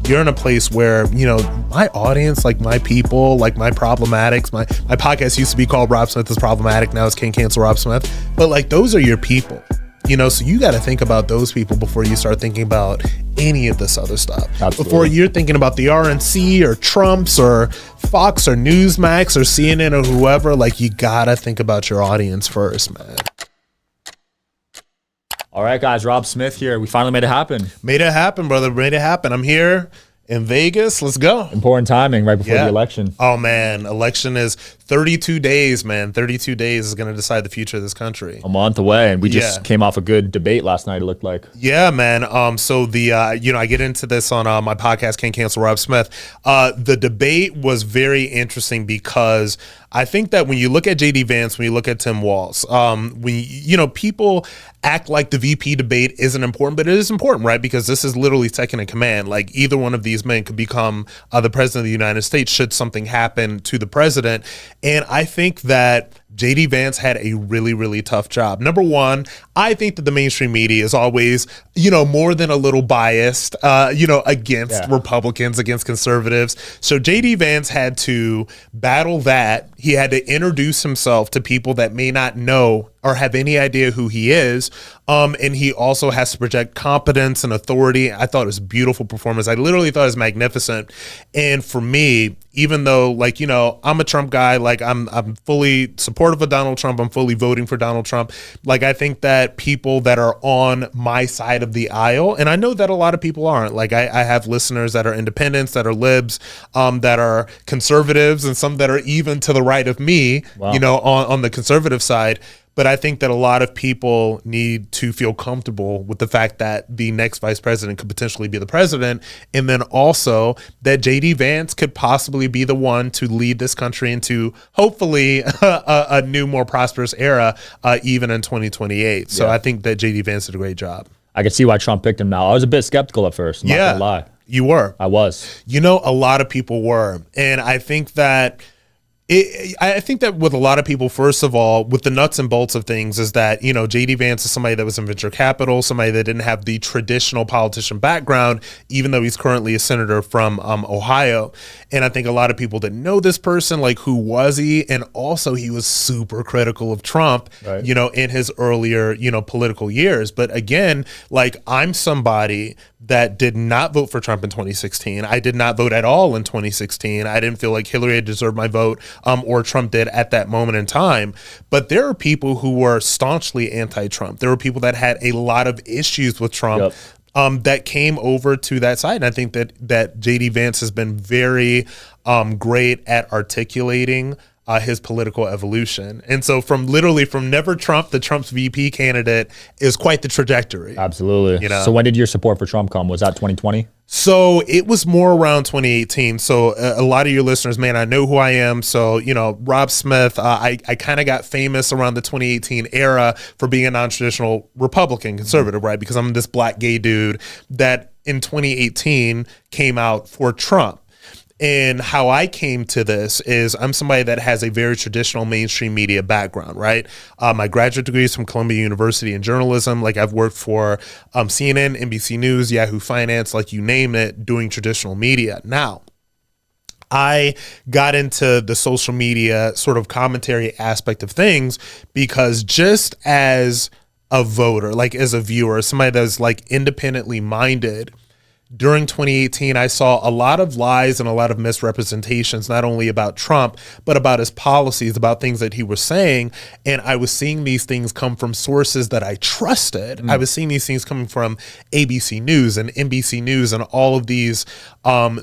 you're in a place where, you know, my audience, like my people, like my problematics, my podcast used to be called Rob Smith is Problematic. Now it's Can't Cancel Rob Smith. But like, those are your people. You know, so you got to think about those people before you start thinking about any of this other stuff. Absolutely. Before you're thinking about the RNC or Trump's or Fox or Newsmax or CNN or whoever, like, you got to think about your audience first, man. All right, guys, Rob Smith here. We finally made it happen. Made it happen, brother. Made it happen. I'm here in Vegas. Let's go. Important timing right before the election. Oh, man. Election is 32 days, man. 32 days is going to decide the future of this country. A month away, and we just came off a good debate last night, it looked like. Yeah, man. So the, you know, I get into this on my podcast, Can't Cancel Rob Smith. The debate was very interesting because I think that when you look at JD Vance, when you look at Tim Walz, you know, people act like the VP debate isn't important, but it is important, right? Because this is literally second in command. Like, either one of these men could become the president of the United States should something happen to the president. And I think that JD Vance had a really, really tough job. Number one, I think that the mainstream media is always, you know, more than a little biased, you know, against Republicans, against conservatives. So JD Vance had to battle that. He had to introduce himself to people that may not know or have any idea who he is. And he also has to project competence and authority. I thought it was a beautiful performance. I literally thought it was magnificent. And for me, even though, like, you know, I'm a Trump guy, like I'm fully supportive of Donald Trump, I'm fully voting for Donald Trump. Like, I think that people that are on my side of the aisle, and I know that a lot of people aren't, like I have listeners that are independents, that are libs, that are conservatives, and some that are even to the right of me, you know, on the conservative side. But I think that a lot of people need to feel comfortable with the fact that the next vice president could potentially be the president. And then also that JD Vance could possibly be the one to lead this country into hopefully a new, more prosperous era, even in 2028. So I think that JD Vance did a great job. I can see why Trump picked him now. I was a bit skeptical at first. I'm not gonna lie. You were. I was. You know, a lot of people were. And I think that I think that with a lot of people, first of all, with the nuts and bolts of things is that, you know, JD Vance is somebody that was in venture capital, somebody that didn't have the traditional politician background, even though he's currently a senator from Ohio. And I think a lot of people didn't know this person, like, who was he? And also he was super critical of Trump, you know, in his earlier, you know, political years. But again, like, I'm somebody that did not vote for Trump in 2016. I did not vote at all in 2016. I didn't feel like Hillary had deserved my vote, or Trump did at that moment in time. But there are people who were staunchly anti-Trump. There were people that had a lot of issues with Trump, that came over to that side. And I think that JD Vance has been very great at articulating his political evolution. And so from never Trump to Trump's VP candidate is quite the trajectory. Absolutely. You know? So when did your support for Trump come? Was that 2020? So it was more around 2018. So a lot of your listeners, man, I know who I am. So, you know, Rob Smith, I kind of got famous around the 2018 era for being a non-traditional Republican conservative, right? Because I'm this black gay dude that in 2018 came out for Trump. And how I came to this is I'm somebody that has a very traditional mainstream media background, right? My graduate degree is from Columbia University in journalism. Like, I've worked for CNN, NBC News, Yahoo Finance, like you name it, doing traditional media. Now, I got into the social media sort of commentary aspect of things because just as a voter, like as a viewer, somebody that's like independently minded, during 2018, I saw a lot of lies and a lot of misrepresentations, not only about Trump, but about his policies, about things that he was saying. And I was seeing these things come from sources that I trusted. I was seeing these things coming from ABC News and NBC News and all of these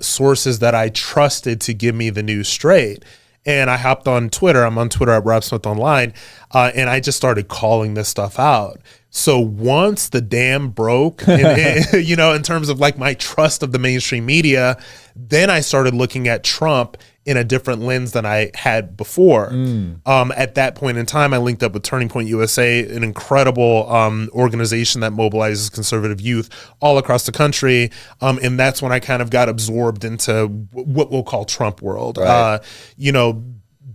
sources that I trusted to give me the news straight. And I hopped on Twitter. I'm on Twitter at Rob Smith Online. And I just started calling this stuff out. So once the dam broke, you know, in terms of like my trust of the mainstream media, then I started looking at Trump in a different lens than I had before. At that point in time, I linked up with Turning Point USA, an incredible organization that mobilizes conservative youth all across the country. And that's when I kind of got absorbed into what we'll call Trump world. Right. You know,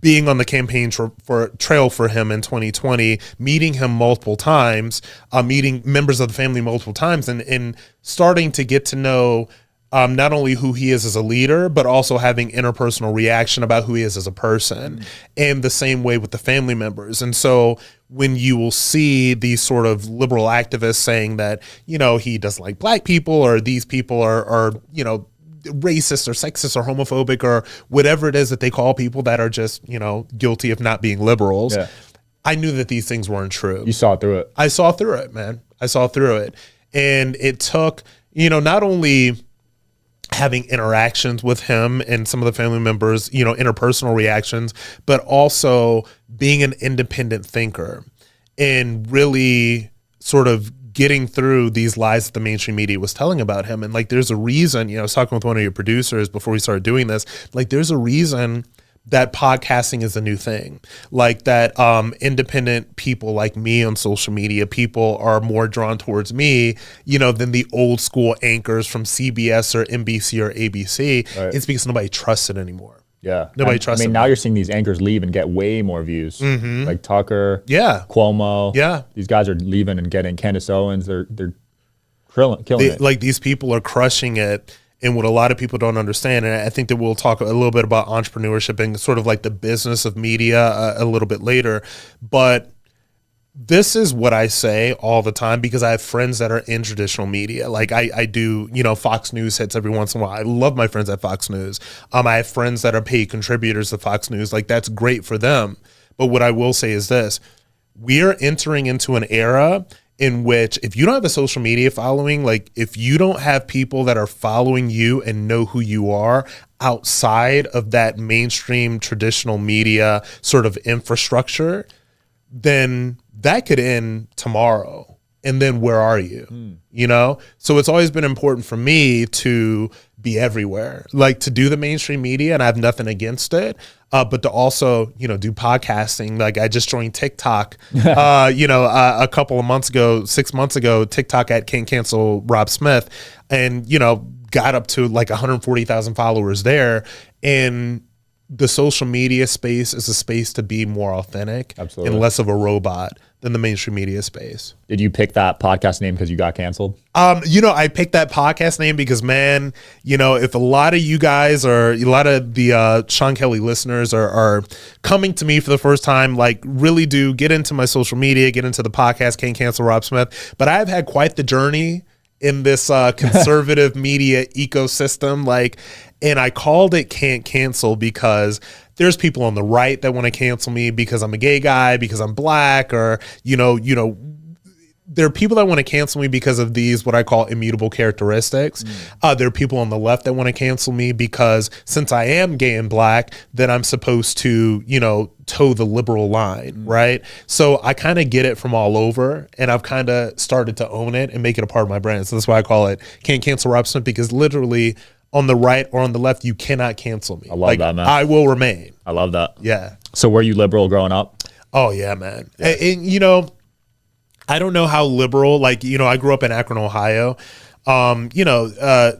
being on the campaign trail for him in 2020, meeting him multiple times, meeting members of the family multiple times, and starting to get to know not only who he is as a leader, but also having interpersonal reaction about who he is as a person. And the same way with the family members. And so when you will see these sort of liberal activists saying that, you know, he doesn't like black people, or these people are you know, racist or sexist or homophobic or whatever it is that they call people that are just, you know, guilty of not being liberals. Yeah. I knew that these things weren't true. You saw through it. I saw through it, man. I saw through it. And it took, you know, not only having interactions with him and some of the family members, you know, interpersonal reactions, but also being an independent thinker and really sort of getting through these lies that the mainstream media was telling about him. And like, there's a reason, you know, I was talking with one of your producers before we started doing this, like there's a reason that podcasting is a new thing, like that independent people like me on social media, people are more drawn towards me, you know, than the old school anchors from CBS or NBC or ABC. Right. It's because nobody trusts it anymore. Yeah. Nobody trusts it. I mean, now you're seeing these anchors leave and get way more views. Like Tucker, Cuomo. Yeah. These guys are leaving and getting Candace Owens. They're killing it. Like these people are crushing it. And what a lot of people don't understand, and I think that we'll talk a little bit about entrepreneurship and sort of like the business of media a little bit later, but this is what I say all the time because I have friends that are in traditional media. Like I do, you know, Fox News hits every once in a while. I love my friends at Fox News. I have friends that are paid contributors to Fox News. Like that's great for them. But what I will say is this, we are entering into an era in which if you don't have a social media following, like if you don't have people that are following you and know who you are outside of that mainstream traditional media sort of infrastructure, then that could end tomorrow. And then where are you? You know? So it's always been important for me to be everywhere, like to do the mainstream media, and I have nothing against it. But to also, you know, do podcasting. Like I just joined TikTok, you know, a couple of months ago, 6 months ago, TikTok at Can't Cancel Rob Smith, and, you know, got up to like 140,000 followers there. And the social media space is a space to be more authentic and less of a robot than the mainstream media space. Did you pick that podcast name because you got canceled? You know, I picked that podcast name because, man, you know, if a lot of you guys or a lot of the Sean Kelly listeners are coming to me for the first time, like really do get into my social media, get into the podcast, Can't Cancel Rob Smith. But I've had quite the journey in this conservative media ecosystem, like, and I called it Can't Cancel because there's people on the right that want to cancel me because I'm a gay guy, because I'm black, or, you know, there are people that want to cancel me because of these, what I call immutable characteristics. There are people on the left that want to cancel me because since I am gay and black, then I'm supposed to, you know, toe the liberal line, right? So I kind of get it from all over, and I've kind of started to own it and make it a part of my brand. So that's why I call it Can't Cancel Rob Smith, because literally on the right or on the left, you cannot cancel me. I love that, man. I will remain. I love that. Yeah. So were you liberal growing up? Oh, yeah, man. Yeah. And, you know, I don't know how liberal, like, you know, I grew up in Akron, Ohio. You know,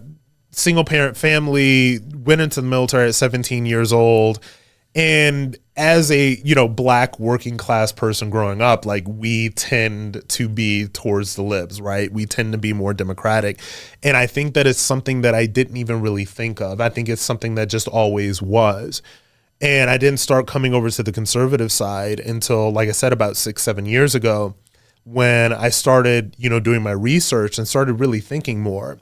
single parent family, went into the military at 17 years old. And as a, you know, black working class person growing up, like we tend to be towards the libs, right? We tend to be more democratic. And I think that it's something that I didn't even really think of. I think it's something that just always was. And I didn't start coming over to the conservative side until, like I said, about 6-7 years ago, when I started, you know, doing my research and started really thinking more.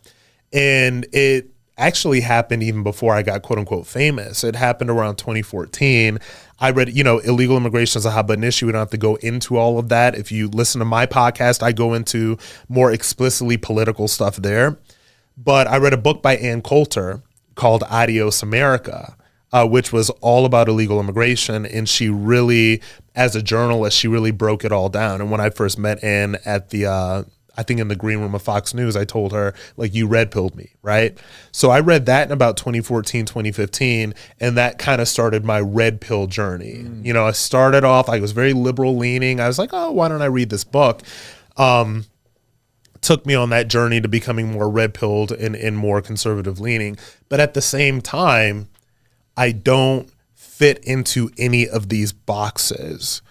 And it actually happened even before I got quote unquote famous. It happened around 2014. I read, you know, illegal immigration is a hot button issue. We don't have to go into all of that. If you listen to my podcast, I go into more explicitly political stuff there. But I read a book by Ann Coulter called Adios America, which was all about illegal immigration. And she really, as a journalist, she really broke it all down. And when I first met Ann at the, I think in the green room of Fox News, I told her, like, you red pilled me, right? So I read that in about 2014, 2015, and that kind of started my red pill journey. You know, I started off, I was very liberal leaning. I was like, oh, why don't I read this book? Took me on that journey to becoming more red pilled and more conservative leaning. But at the same time, I don't fit into any of these boxes.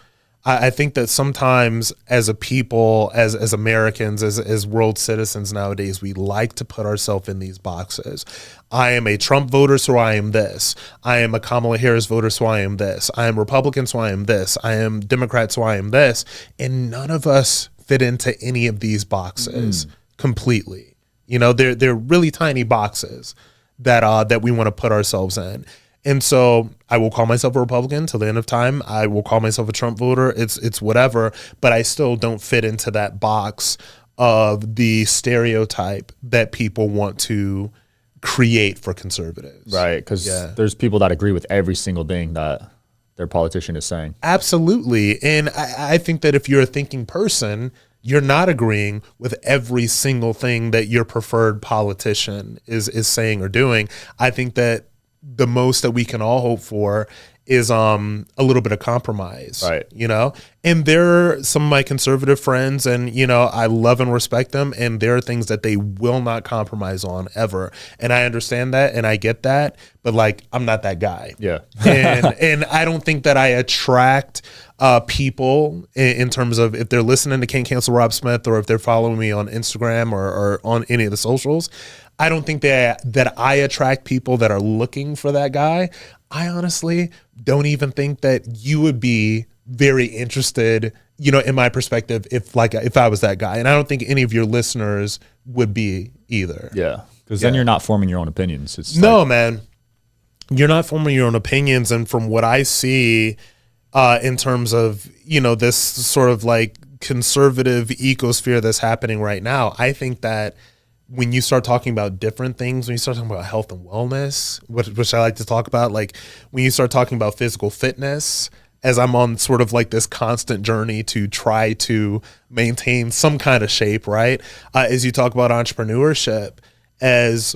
I think that sometimes as a people, as Americans, as world citizens nowadays, we like to put ourselves in these boxes. I am a Trump voter, so I am this. I am a Kamala Harris voter, so I am this. I am Republican, so I am this. I am Democrat, so I am this. And none of us fit into any of these boxes completely. You know, they're really tiny boxes that we want to put ourselves in. And so I will call myself a Republican till the end of time. I will call myself a Trump voter. It's whatever, but I still don't fit into that box of the stereotype that people want to create for conservatives. Right, because there's people that agree with every single thing that their politician is saying. Absolutely. And I think that if you're a thinking person, you're not agreeing with every single thing that your preferred politician is saying or doing. I think that the most that we can all hope for is a little bit of compromise, right? You know, and there are some of my conservative friends, and you know, I love and respect them, and there are things that they will not compromise on ever, and I understand that and I get that, but like I'm not that guy, and I don't think that I attract people in terms of if they're listening to Can't Cancel Rob Smith or if they're following me on Instagram or on any of the socials. I don't think that I attract people that are looking for that guy. I honestly don't even think that you would be very interested, you know, in my perspective, if I was that guy. And I don't think any of your listeners would be either. Yeah, because then you're not forming your own opinions. It's man. You're not forming your own opinions. And from what I see in terms of, you know, this sort of like conservative ecosphere that's happening right now, I think that when you start talking about different things, when you start talking about health and wellness, which I like to talk about, like when you start talking about physical fitness, as I'm on sort of like this constant journey to try to maintain some kind of shape, right? As you talk about entrepreneurship, as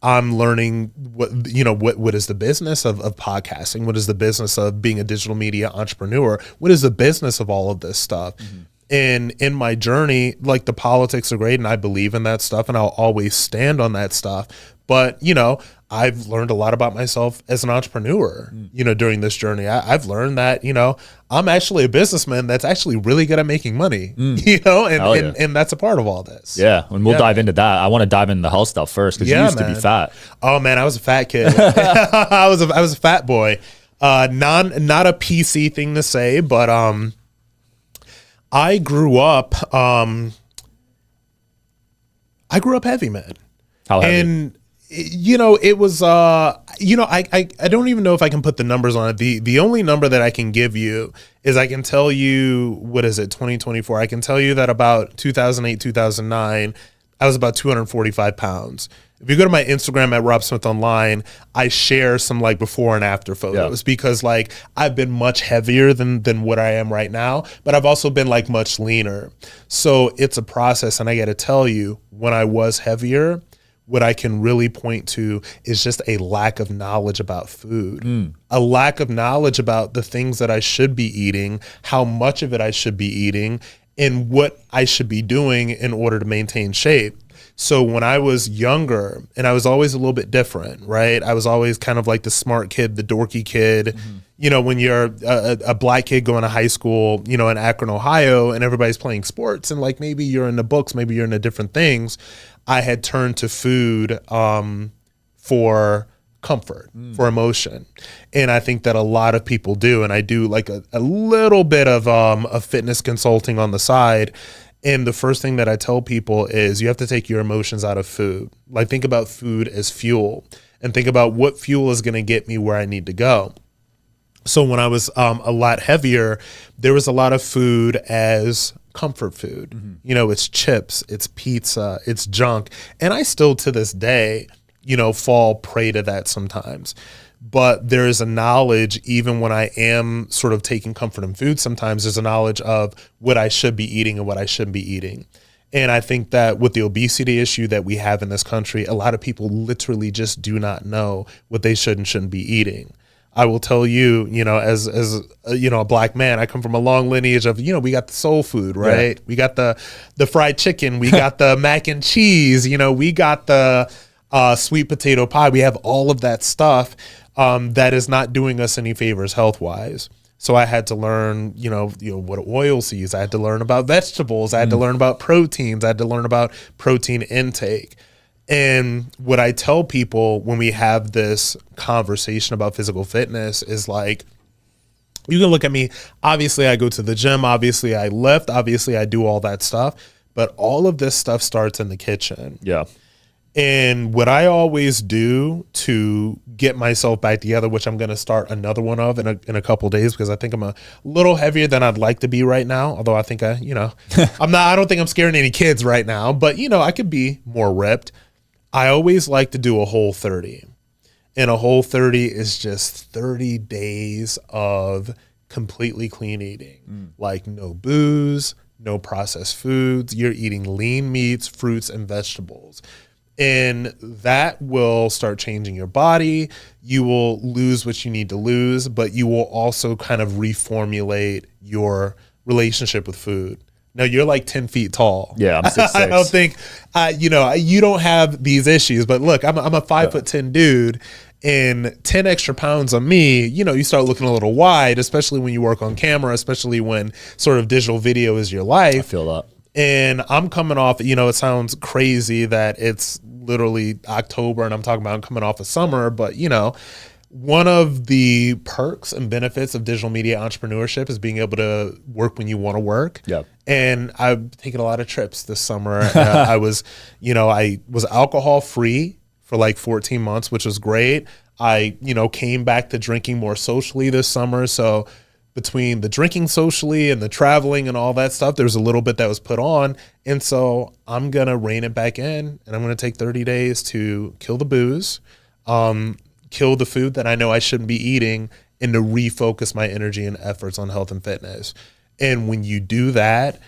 I'm learning what is the business of podcasting? What is the business of being a digital media entrepreneur? What is the business of all of this stuff? Mm-hmm. And in my journey, like the politics are great and I believe in that stuff and I'll always stand on that stuff. But, you know, I've learned a lot about myself as an entrepreneur, you know, during this journey. I've learned that, you know, I'm actually a businessman that's actually really good at making money, you know, and that's a part of all this. Yeah. And we'll dive into that. I want to dive into the health stuff first because you used to be fat. Oh, man, I was a fat kid. I was a fat boy. Not a PC thing to say, but I grew up heavy, man. How heavy? And you know, it was you know, I don't even know if I can put the numbers on it. The only number that I can give you is I can tell you, what is it, 2024. I can tell you that about 2008, 2009, I was about 245 pounds. If you go to my Instagram at Rob Smith Online, I share some like before and after photos because like I've been much heavier than what I am right now, but I've also been like much leaner. So it's a process. And I got to tell you, when I was heavier, what I can really point to is just a lack of knowledge about food, a lack of knowledge about the things that I should be eating, how much of it I should be eating, and what I should be doing in order to maintain shape. So when I was younger, and I was always a little bit different, right? I was always kind of like the smart kid, the dorky kid. You know, when you're a black kid going to high school, you know, in Akron, Ohio, and everybody's playing sports, and like maybe you're in the books, maybe you're into different things. I had turned to food for comfort, for emotion. And I think that a lot of people do. And I do like a little bit of fitness consulting on the side. And the first thing that I tell people is you have to take your emotions out of food. Like think about food as fuel and think about what fuel is going to get me where I need to go. So when I was a lot heavier, there was a lot of food as comfort food. You know, it's chips, it's pizza, it's junk. And I still to this day, you know, fall prey to that sometimes. But there is a knowledge, even when I am sort of taking comfort in food, sometimes there's a knowledge of what I should be eating and what I shouldn't be eating. And I think that with the obesity issue that we have in this country, a lot of people literally just do not know what they should and shouldn't be eating. I will tell you, you know, as you know, a black man, I come from a long lineage of, you know, we got the soul food, right? We got the fried chicken, we got the mac and cheese, you know, we got the sweet potato pie. We have all of that stuff that is not doing us any favors health-wise. So I had to learn, what oils to use. I had to learn about vegetables. I had to learn about proteins. I had to learn about protein intake. And what I tell people when we have this conversation about physical fitness is like, you can look at me. Obviously, I go to the gym. Obviously, I lift. Obviously, I do all that stuff. But all of this stuff starts in the kitchen. Yeah. And what I always do to get myself back together, which I'm going to start another one of in a couple of days, because I think I'm a little heavier than I'd like to be right now. Although I think I don't think I'm scaring any kids right now, but I could be more ripped. I always like to do a Whole30. And a Whole30 is just 30 days of completely clean eating, like no booze, no processed foods. You're eating lean meats, fruits, and vegetables. And that will start changing your body. You will lose what you need to lose, but you will also kind of reformulate your relationship with food. Now, you're like 10 feet tall. Yeah, I'm 6'6". I don't think, you don't have these issues. But look, I'm a 5'10" dude, and 10 extra pounds on me, you start looking a little wide, especially when you work on camera, especially when sort of digital video is your life. I feel that. And I'm coming off, it sounds crazy that it's literally October and I'm talking about I'm coming off of summer, but one of the perks and benefits of digital media entrepreneurship is being able to work when you want to work. Yeah. And I've taken a lot of trips this summer. I was alcohol free for like 14 months, which was great. I, came back to drinking more socially this summer. So between the drinking socially and the traveling and all that stuff, there's a little bit that was put on. And so I'm going to rein it back in, and I'm going to take 30 days to kill the booze, kill the food that I know I shouldn't be eating, and to refocus my energy and efforts on health and fitness. And when you do that,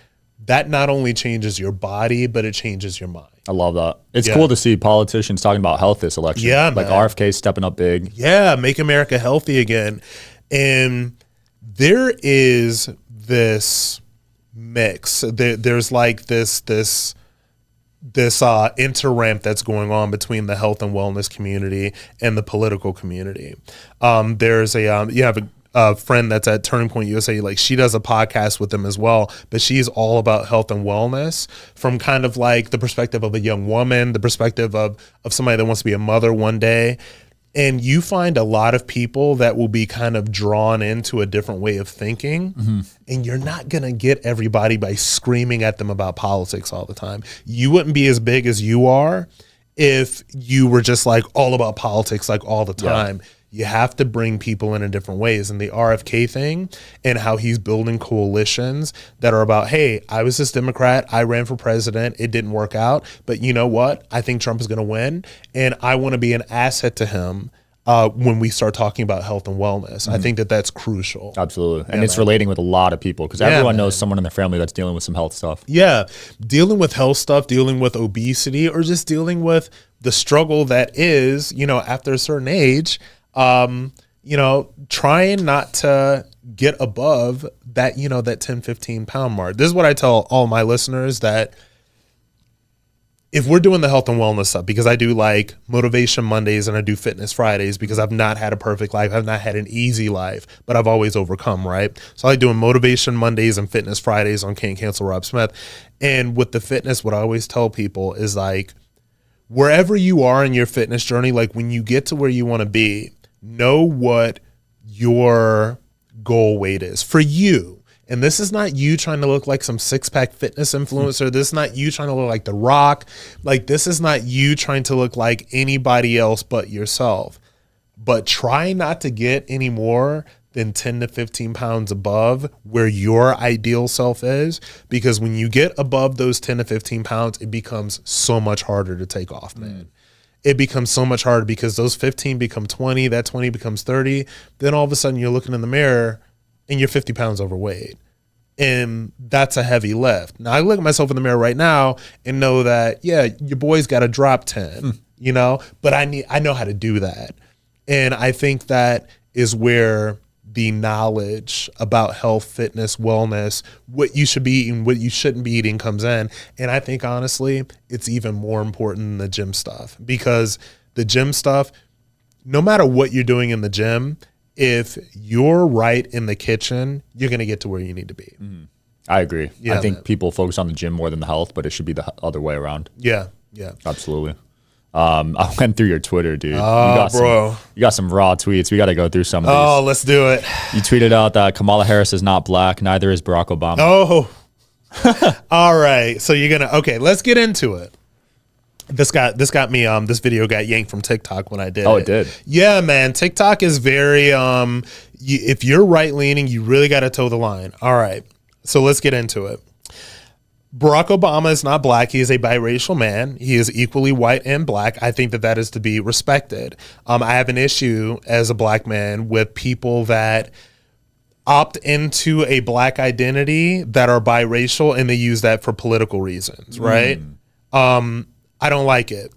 that not only changes your body, but it changes your mind. I love that. It's cool to see politicians talking about health this election. Yeah, like man. RFK stepping up big. Yeah, make America healthy again. And there is this mix. There's like this interramp that's going on between the health and wellness community and the political community. There's you have a friend that's at Turning Point USA, like she does a podcast with them as well, but she's all about health and wellness from kind of like the perspective of a young woman, the perspective of somebody that wants to be a mother one day. And you find a lot of people that will be kind of drawn into a different way of thinking. Mm-hmm. And you're not going to get everybody by screaming at them about politics all the time. You wouldn't be as big as you are if you were just like all about politics like all the time. Yeah. You have to bring people in different ways. And the RFK thing and how he's building coalitions that are about, hey, I was this Democrat, I ran for president, it didn't work out, but you know what? I think Trump is going to win, and I want to be an asset to him when we start talking about health and wellness. Mm-hmm. I think that that's crucial. Absolutely. And it's relating with a lot of people because everyone knows someone in their family that's dealing with some health stuff. Yeah. Dealing with health stuff, dealing with obesity, or just dealing with the struggle that is, after a certain age, trying not to get above that, that 10, 15 pound mark. This is what I tell all my listeners, that if we're doing the health and wellness stuff, because I do like Motivation Mondays and I do Fitness Fridays because I've not had a perfect life. I've not had an easy life, but I've always overcome, right? So I like doing Motivation Mondays and Fitness Fridays on Can't Cancel Rob Smith. And with the fitness, what I always tell people is like, wherever you are in your fitness journey, like when you get to where you want to be, know what your goal weight is for you. And this is not you trying to look like some six-pack fitness influencer. This is not you trying to look like The Rock. Like, this is not you trying to look like anybody else but yourself. But try not to get any more than 10 to 15 pounds above where your ideal self is, because when you get above those 10 to 15 pounds, it becomes so much harder to take off, man. It becomes so much harder because those 15 become 20, that 20 becomes 30. Then all of a sudden you're looking in the mirror and you're 50 pounds overweight. And that's a heavy lift. Now I look at myself in the mirror right now and know that, yeah, your boy's got to drop 10, but I know how to do that. And I think that is where the knowledge about health, fitness, wellness, what you should be eating, what you shouldn't be eating comes in. And I think, honestly, it's even more important than the gym stuff, because the gym stuff, no matter what you're doing in the gym, if you're right in the kitchen, you're going to get to where you need to be. I agree. Yeah, I think man. people focus on the gym more than the health, but it should be the other way around. Yeah. Absolutely. I went through your Twitter, dude. Bro. You got some raw tweets. We got to go through some of these. Oh, let's do it. You tweeted out that Kamala Harris is not black, neither is Barack Obama. Oh. All right. So okay, let's get into it. This got me this video got yanked from TikTok when I did it did. Yeah, man. TikTok is very if you're right leaning, you really got to toe the line. All right. So let's get into it. Barack Obama is not black. He is a biracial man. He is equally white and black. I think that is to be respected. I have an issue as a black man with people that opt into a black identity that are biracial and they use that for political reasons, right? I don't like it.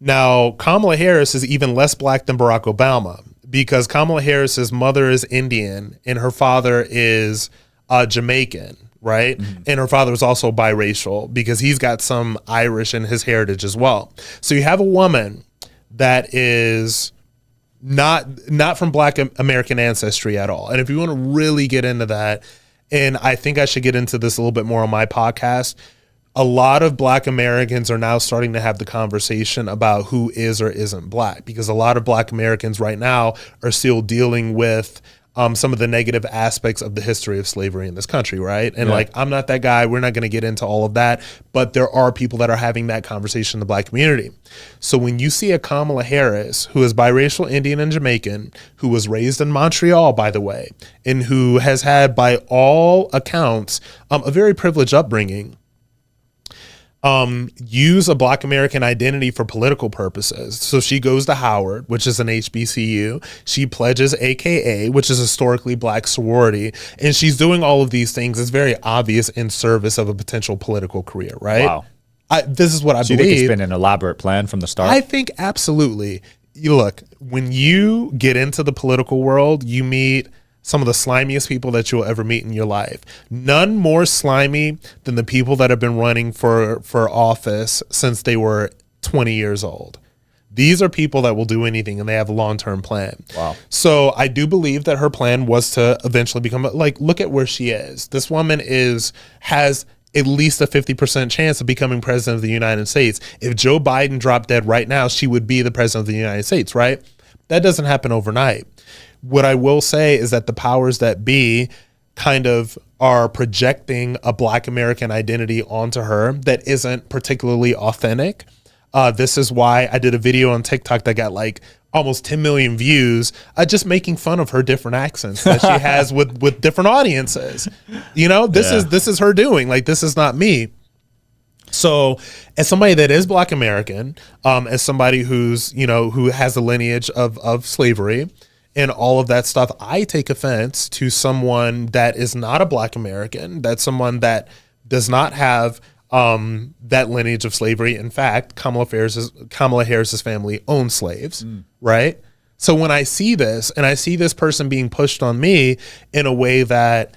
Now, Kamala Harris is even less black than Barack Obama because Kamala Harris's mother is Indian and her father is Jamaican, right? And her father is also biracial because he's got some Irish in his heritage as well. So you have a woman that is not from black American ancestry at all. And if you want to really get into that, and I think I should get into this a little bit more on my podcast, a lot of black Americans are now starting to have the conversation about who is or isn't black, because a lot of black Americans right now are still dealing with some of the negative aspects of the history of slavery in this country, right? And like, I'm not that guy. We're not going to get into all of that, but there are people that are having that conversation in the black community. So when you see a Kamala Harris, who is biracial Indian and Jamaican, who was raised in Montreal, by the way, and who has had, by all accounts, a very privileged upbringing, use a black American identity for political purposes. So she goes to Howard, which is an HBCU. She pledges AKA, which is historically black sorority. And she's doing all of these things. It's very obvious in service of a potential political career, right? Wow. This is what I Do you believe. think it's been an elaborate plan from the start? I think absolutely. You look, when you get into the political world, you meet some of the slimiest people that you'll ever meet in your life. None more slimy than the people that have been running for office since they were 20 years old. These are people that will do anything and they have a long-term plan. Wow. So I do believe that her plan was to eventually become, like, look at where she is. This woman has at least a 50% chance of becoming president of the United States. If Joe Biden dropped dead right now, she would be the president of the United States, right? That doesn't happen overnight. What I will say is that the powers that be kind of are projecting a black American identity onto her that isn't particularly authentic. This is why I did a video on TikTok that got like almost 10 million views, just making fun of her different accents that she has with different audiences. You know, this is her doing. Like, this is not me. So as somebody that is black American, as somebody who's, who has a lineage of slavery and all of that stuff, I take offense to someone that is not a black American, that's someone that does not have that lineage of slavery. In fact, Kamala Harris's family owned slaves, right? So when I see this and I see this person being pushed on me in a way that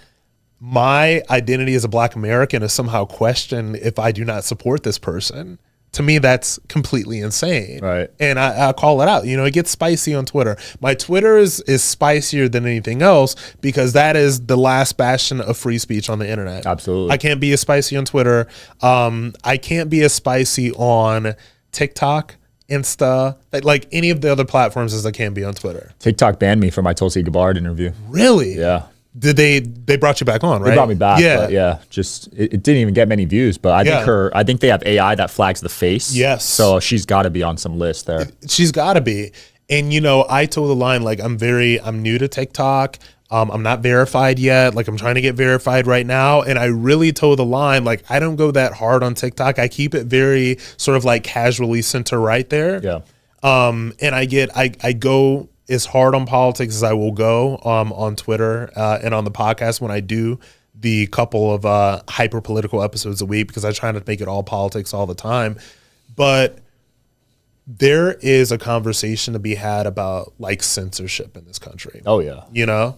my identity as a black American is somehow questioned if I do not support this person, to me, that's completely insane. Right. And I call it out. It gets spicy on Twitter. My Twitter is spicier than anything else because that is the last bastion of free speech on the internet. Absolutely. I can't be as spicy on Twitter. I can't be as spicy on TikTok, Insta, like any of the other platforms as I can be on Twitter. TikTok banned me for my Tulsi Gabbard interview. Really? Yeah. Did they brought you back on, right? They brought me back. Yeah. But yeah. Just it didn't even get many views, but I think they have AI that flags the face. Yes. So she's got to be on some list there. She's got to be. And I toe the line. Like, I'm new to TikTok. I'm not verified yet. Like, I'm trying to get verified right now. And I really toe the line. Like, I don't go that hard on TikTok. I keep it very sort of like casually center right there. Yeah. And I go as hard on politics as I will go on Twitter and on the podcast when I do the couple of hyper political episodes a week, because I try not to make it all politics all the time. But there is a conversation to be had about like censorship in this country. Oh yeah.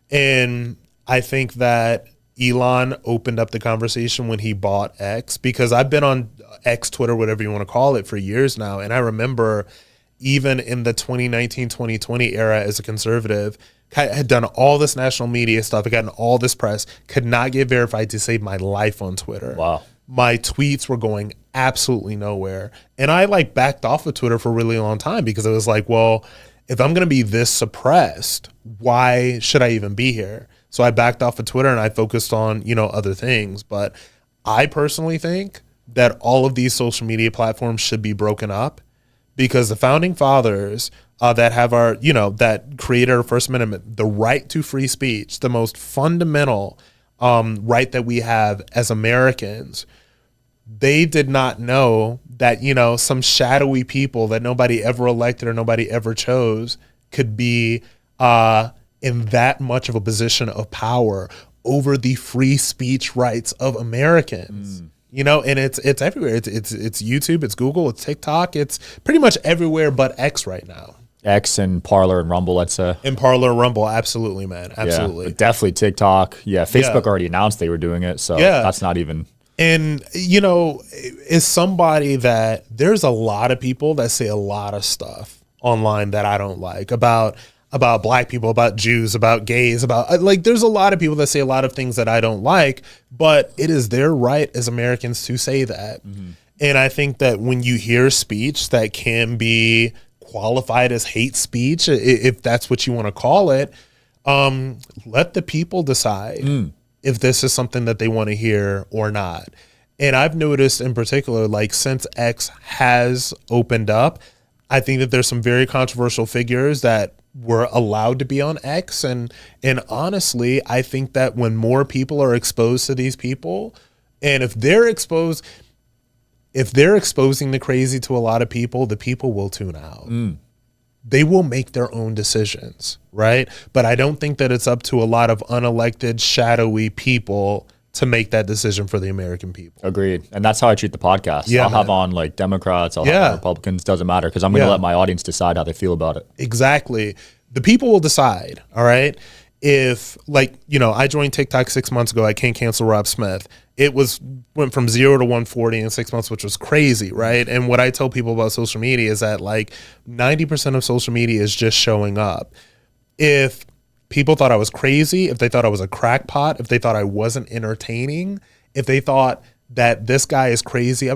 And I think that Elon opened up the conversation when he bought X, because I've been on X, Twitter, whatever you want to call it, for years now. And I remember even in the 2019, 2020 era as a conservative, had done all this national media stuff, had gotten all this press, could not get verified to save my life on Twitter. Wow. My tweets were going absolutely nowhere. And I like backed off of Twitter for a really long time because it was like, well, if I'm going to be this suppressed, why should I even be here? So I backed off of Twitter and I focused on, other things. But I personally think that all of these social media platforms should be broken up because the founding fathers that have our, that created our First Amendment, the right to free speech, the most fundamental right that we have as Americans, they did not know that, some shadowy people that nobody ever elected or nobody ever chose could be in that much of a position of power over the free speech rights of Americans. And it's everywhere. It's YouTube, it's Google, it's TikTok, it's pretty much everywhere but X right now. X and Parler and Rumble, let's say. And Parler and Rumble, absolutely, man. Absolutely. Yeah, definitely TikTok. Yeah, Facebook already announced they were doing it, so that's not even... And, as somebody that there's a lot of people that say a lot of stuff online that I don't like about black people, about Jews, about gays, there's a lot of people that say a lot of things that I don't like, but it is their right as Americans to say that. Mm-hmm. And I think that when you hear speech that can be qualified as hate speech, if that's what you want to call it, let the people decide if this is something that they want to hear or not. And I've noticed in particular, since X has opened up, I think that there's some very controversial figures that were allowed to be on X. And honestly, I think that when more people are exposed to these people, and if they're exposing the crazy to a lot of people, the people will tune out. They will make their own decisions, right? But I don't think that it's up to a lot of unelected, shadowy people to make that decision for the American people. Agreed. And that's how I treat the podcast. Yeah, I'll have on Democrats, I'll have on Republicans, doesn't matter, because I'm going to let my audience decide how they feel about it. Exactly. The people will decide, all right? If, I joined TikTok 6 months ago, I can't cancel Rob Smith. It went from 0 to 140 in 6 months, which was crazy, right? And what I tell people about social media is that 90% of social media is just showing up. If people thought I was crazy, if they thought I was a crackpot, if they thought I wasn't entertaining, if they thought that this guy is crazy,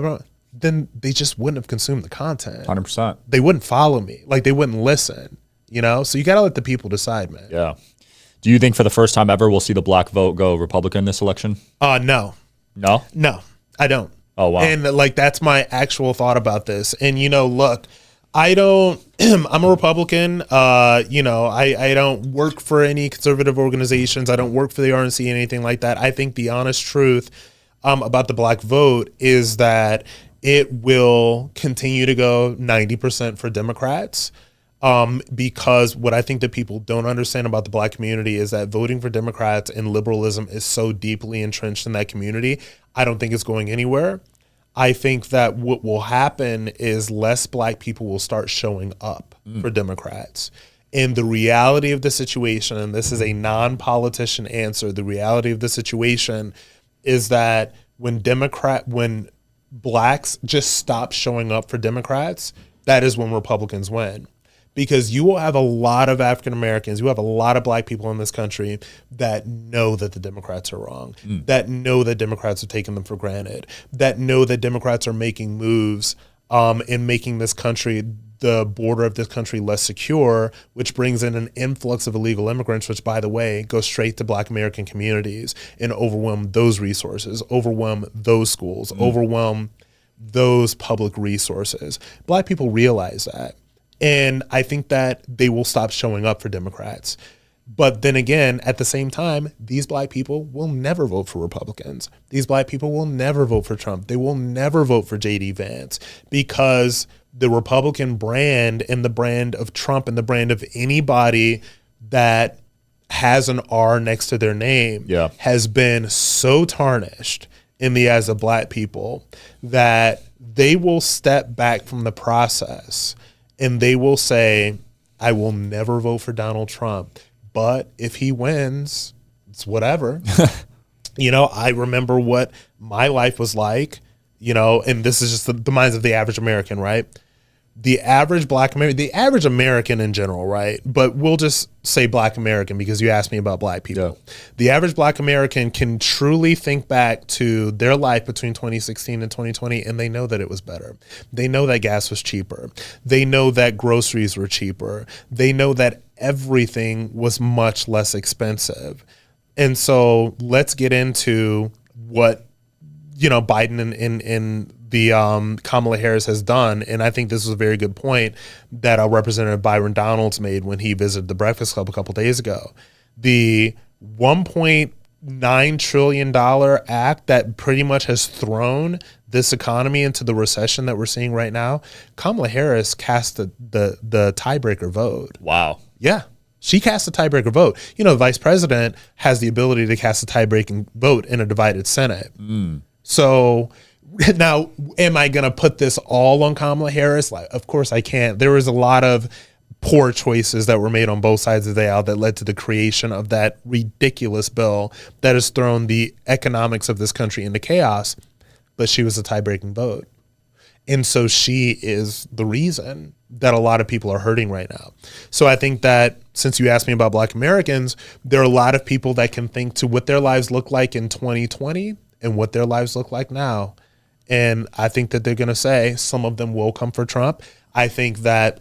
then they just wouldn't have consumed the content. 100%. They wouldn't follow me. They wouldn't listen, So you got to let the people decide, man. Yeah. Do you think for the first time ever we'll see the black vote go Republican this election? No. No? No, I don't. Oh, wow. And that's my actual thought about this. And, look, I don't, I'm a Republican. I don't work for any conservative organizations. I don't work for the RNC, anything like that. I think the honest truth about the black vote is that it will continue to go 90% for Democrats. Because what I think that people don't understand about the black community is that voting for Democrats and liberalism is so deeply entrenched in that community. I don't think it's going anywhere. I think that what will happen is less black people will start showing up for Democrats. And the reality of the situation, and this is a non-politician answer, the reality of the situation is that when blacks just stop showing up for Democrats, that is when Republicans win. Because you will have a lot of African Americans, you have a lot of black people in this country that know that the Democrats are wrong, that know that Democrats are taking them for granted, that know that Democrats are making moves in making this country, the border of this country, less secure, which brings in an influx of illegal immigrants, which, by the way, go straight to black American communities and overwhelm those resources, overwhelm those schools, overwhelm those public resources. Black people realize that. And I think that they will stop showing up for Democrats. But then again, at the same time, these black people will never vote for Republicans. These black people will never vote for Trump. They will never vote for JD Vance because the Republican brand and the brand of Trump and the brand of anybody that has an R next to their name has been so tarnished in the eyes of black people that they will step back from the process. And they will say, I will never vote for Donald Trump. But if he wins, it's whatever. I remember what my life was like, and this is just the minds of the average American, right? the average Black American, the average American in general, right? But we'll just say Black American because you asked me about Black people. Yeah. The average Black American can truly think back to their life between 2016 and 2020, and they know that it was better. They know that gas was cheaper. They know that groceries were cheaper. They know that everything was much less expensive. And so let's get into what, Biden and the Kamala Harris has done. And I think this is a very good point that Representative Byron Donalds made when he visited the Breakfast Club a couple days ago. The $1.9 trillion act that pretty much has thrown this economy into the recession that we're seeing right now, Kamala Harris cast the tiebreaker vote. Wow. Yeah. She cast a tiebreaker vote. The vice president has the ability to cast a tie-breaking vote in a divided Senate. So now, am I going to put this all on Kamala Harris? Of course I can't. There was a lot of poor choices that were made on both sides of the aisle that led to the creation of that ridiculous bill that has thrown the economics of this country into chaos. But she was a tie-breaking vote. And so she is the reason that a lot of people are hurting right now. So I think that since you asked me about Black Americans, there are a lot of people that can think to what their lives look like in 2020 and what their lives look like now. And I think that they're going to say some of them will come for Trump. I think that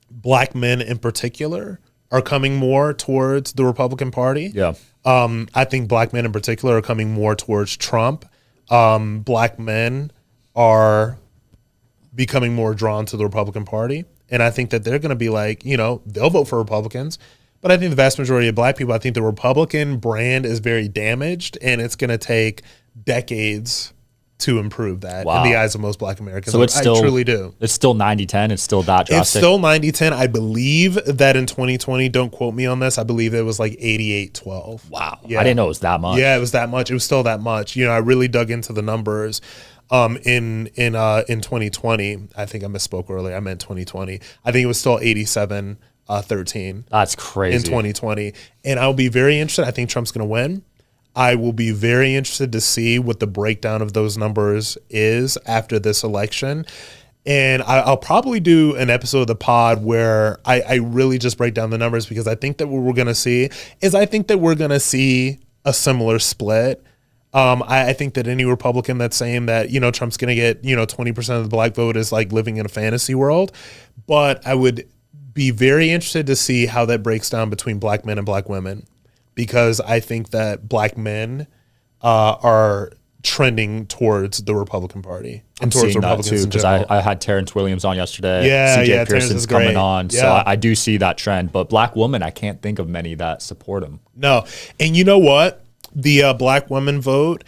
Black men in particular are coming more towards the Republican Party. Yeah. I think Black men in particular are coming more towards Trump. Black men are becoming more drawn to the Republican Party. And I think that they're going to be like, they'll vote for Republicans. But I think the vast majority of Black people, I think the Republican brand is very damaged, and it's going to take decades to improve that in the eyes of most Black Americans. So I truly do. It's still 90-10. It's still that drastic. It's still 90-10. I believe that in 2020, don't quote me on this, I believe it was like 88-12. Wow. Yeah. I didn't know it was that much. Yeah, it was that much. It was still that much. I really dug into the numbers. In 2020, I think I misspoke earlier. I meant 2020. I think it was still 87-13. That's crazy. In 2020. And I'll be very interested. I think Trump's going to win. I will be very interested to see what the breakdown of those numbers is after this election. And I'll probably do an episode of the pod where I really just break down the numbers, because I think that what we're going to see is a similar split. I think that any Republican that's saying that, Trump's going to get, 20% of the Black vote is like living in a fantasy world. But I would be very interested to see how that breaks down between Black men and Black women, because I think that Black men are trending towards the Republican Party and towards Republicans in general. I had Terrence Williams on yesterday. CJ Pearson's coming on. Yeah. So I do see that trend. But Black women, I can't think of many that support him. No. And you know what? The Black women vote,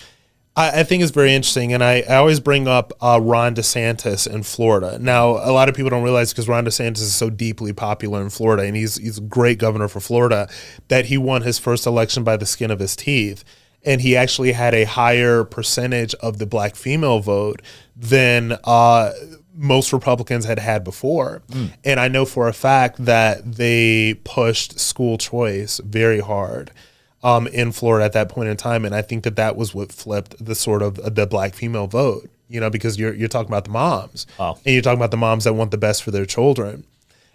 I think is very interesting. And I always bring up Ron DeSantis in Florida. Now, a lot of people don't realize, because Ron DeSantis is so deeply popular in Florida, and he's a great governor for Florida, that he won his first election by the skin of his teeth. And he actually had a higher percentage of the Black female vote than most Republicans had before. And I know for a fact that they pushed school choice very hard in Florida at that point in time. And I think that was what flipped the sort of the Black female vote, because you're talking about the moms. And you're talking about the moms that want the best for their children.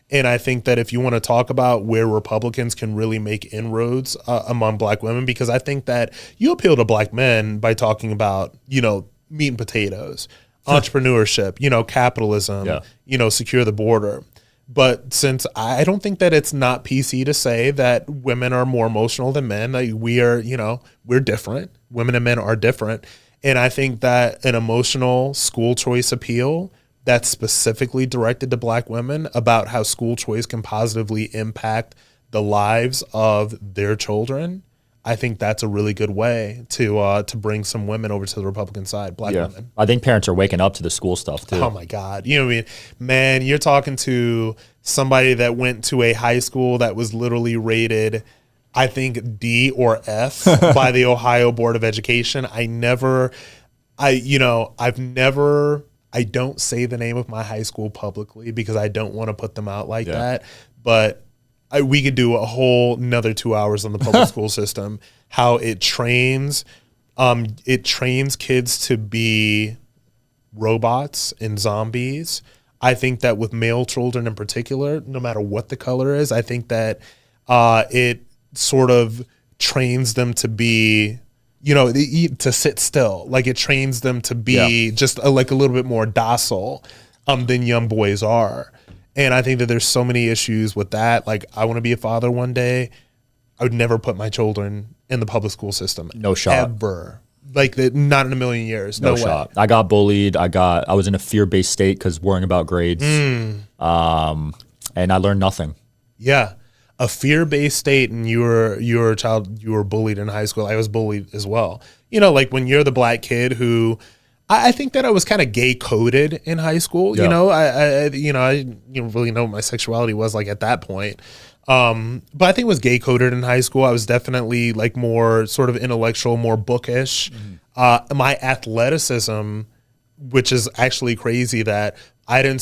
And I think that if you want to talk about where Republicans can really make inroads among Black women, because I think that you appeal to Black men by talking about, meat and potatoes, entrepreneurship, capitalism, secure the border. But since I don't think that it's not PC to say that women are more emotional than men, like we are, we're different. Women and men are different. And I think that an emotional school choice appeal that's specifically directed to Black women about how school choice can positively impact the lives of their children, I think that's a really good way to bring some women over to the Republican side, Black women. I think parents are waking up to the school stuff too. Oh my God. You know what I mean? Man, you're talking to somebody that went to a high school that was literally rated, I think, D or F by the Ohio Board of Education. I don't say the name of my high school publicly because I don't want to put them out like that. But we could do a whole another 2 hours on the public school system, how it trains kids to be robots and zombies. I think that with male children in particular, no matter what the color is, I think that it sort of trains them to be, to sit still. Like, it trains them to be just like a little bit more docile than young boys are. And I think that there's so many issues with that. Like, I want to be a father one day. I would never put my children in the public school system. No shot. Ever. Like, not in a million years. No shot. way. I got bullied. I was in a fear-based state because worrying about grades. And I learned nothing. Yeah. A fear-based state, and you were a child, you were bullied in high school. I was bullied as well. Like when you're the black kid who, I think that I was kind of gay coded in high school. Yeah. I didn't really know what my sexuality was like at that point. But I think it was gay coded in high school. I was definitely like more sort of intellectual, more bookish. My athleticism, which is actually crazy that I didn't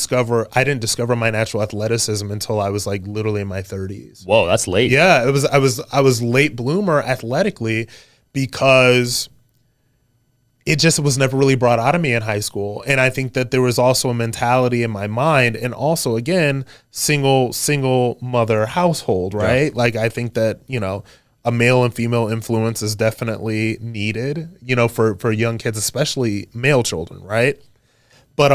discover my natural athleticism until I was like literally in my 30s. Whoa, that's late. Yeah, I was late bloomer athletically because it just was never really brought out of me in high school. And I think that there was also a mentality in my mind, and also, again, single mother household, right? Yeah. Like, I think that, a male and female influence is definitely needed, for young kids, especially male children, right? But,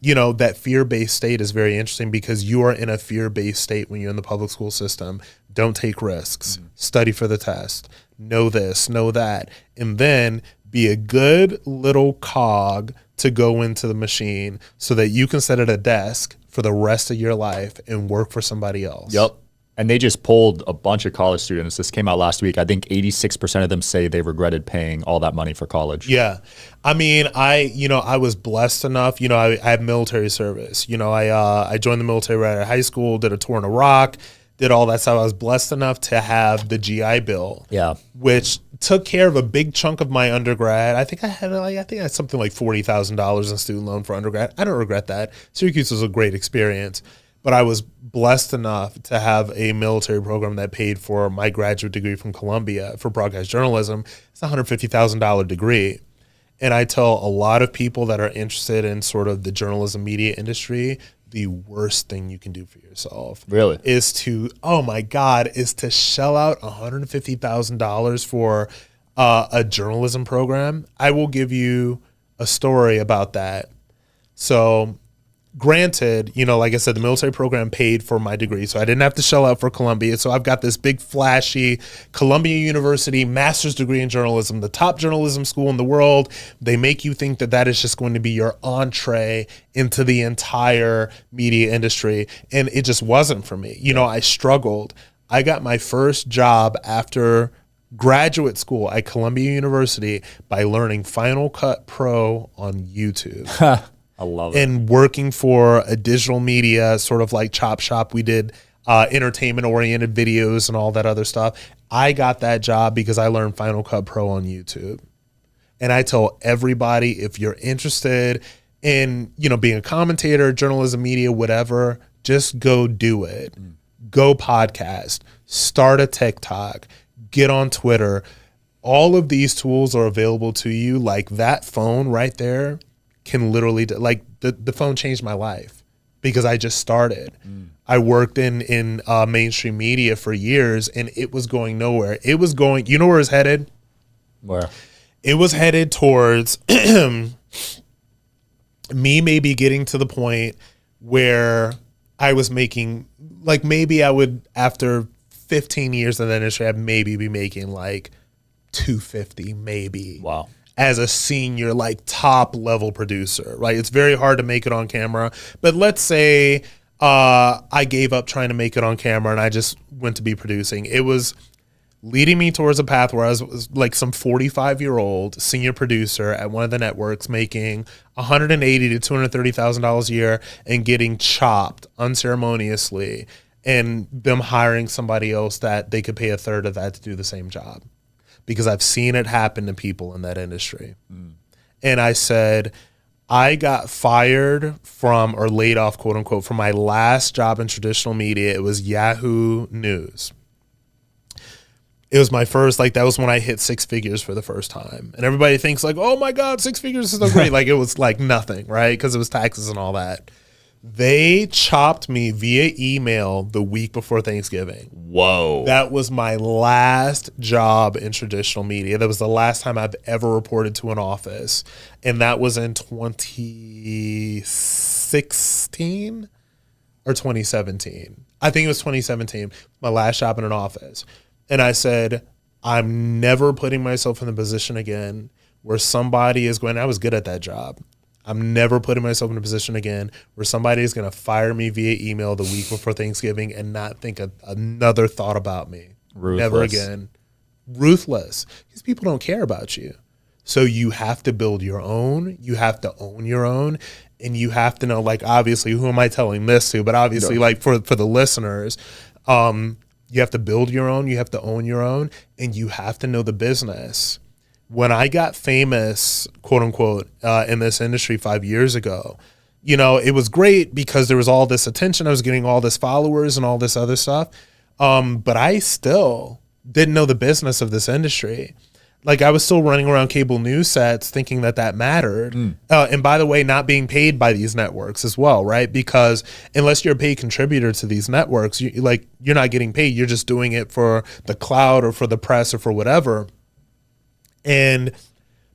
that fear-based state is very interesting because you are in a fear-based state when you're in the public school system. Don't take risks. Study for the test. Know this, know that. And then be a good little cog to go into the machine so that you can sit at a desk for the rest of your life and work for somebody else. Yep. And they just polled a bunch of college students. This came out last week. I think 86% of them say they regretted paying all that money for college. Yeah. I mean, I was blessed enough. I had military service. I joined the military right out of high school, did a tour in Iraq, did all that stuff. I was blessed enough to have the GI Bill. Yeah. Which took care of a big chunk of my undergrad. I think I had something like $40,000 in student loan for undergrad. I don't regret that. Syracuse was a great experience. But I was blessed enough to have a military program that paid for my graduate degree from Columbia for broadcast journalism. It's a $150,000 degree. And I tell a lot of people that are interested in sort of the journalism media industry, the worst thing you can do for yourself is to shell out $150,000 for a journalism program. I will give you a story about that. So granted, like I said, the military program paid for my degree, so I didn't have to shell out for Columbia. So I've got this big, flashy Columbia University master's degree in journalism, the top journalism school in the world. They make you think that that is just going to be your entree into the entire media industry, and it just wasn't for me. I struggled. I got my first job after graduate school at Columbia University by learning Final Cut Pro on YouTube. I love it. And working for a digital media, sort of like Chop Shop. We did entertainment-oriented videos and all that other stuff. I got that job because I learned Final Cut Pro on YouTube. And I tell everybody, if you're interested in, being a commentator, journalism, media, whatever, just go do it. Go podcast, start a TikTok, get on Twitter. All of these tools are available to you. Like that phone right there can literally, the phone changed my life because I just started. I worked in mainstream media for years, and it was going nowhere. It was going, where it's headed? Where? It was headed towards me maybe getting to the point where I was making, like, maybe I would, after 15 years in the industry, I'd maybe be making like $250, maybe. Wow. As a senior, like, top level producer, right? It's very hard to make it on camera. But let's say I gave up trying to make it on camera and I just went to be producing. It was leading me towards a path where I was like some 45-year-old senior producer at one of the networks making $180,000 to $230,000 a year and getting chopped unceremoniously, and them hiring somebody else that they could pay a third of that to do the same job. Because I've seen it happen to people in that industry. And I said, I got fired from, or laid off, quote unquote, from my last job in traditional media. It was Yahoo News. It was my first, like, that was when I hit six figures for the first time. And everybody thinks like, oh my God, six figures is so great. Like, it was like nothing, right? Because it was taxes and all that. They chopped me via email the week before Thanksgiving. Whoa. That was my last job in traditional media. That was the last time I've ever reported to an office. And that was in 2016 or 2017. I think it was 2017, my last job in an office. And I said, I'm never putting myself in the position again where somebody is going, I was good at that job. I'm never putting myself in a position again where somebody is going to fire me via email the week before Thanksgiving and not think another thought about me. Ruthless. Never again. Ruthless. Because people don't care about you. So you have to build your own. You have to own your own. And you have to know, like, obviously, who am I telling this to? But obviously, like, for the listeners, you have to build your own. You have to own your own. And you have to know the business. When I got famous, quote unquote, in this industry 5 years ago, you know, it was great because there was all this attention. I was getting all this followers and all this other stuff. But I still didn't know the business of this industry. Like, I was still running around cable news sets thinking that mattered. And by the way, not being paid by these networks as well, right? Because unless you're a paid contributor to these networks, you're not getting paid. You're just doing it for the clout or for the press or for whatever. And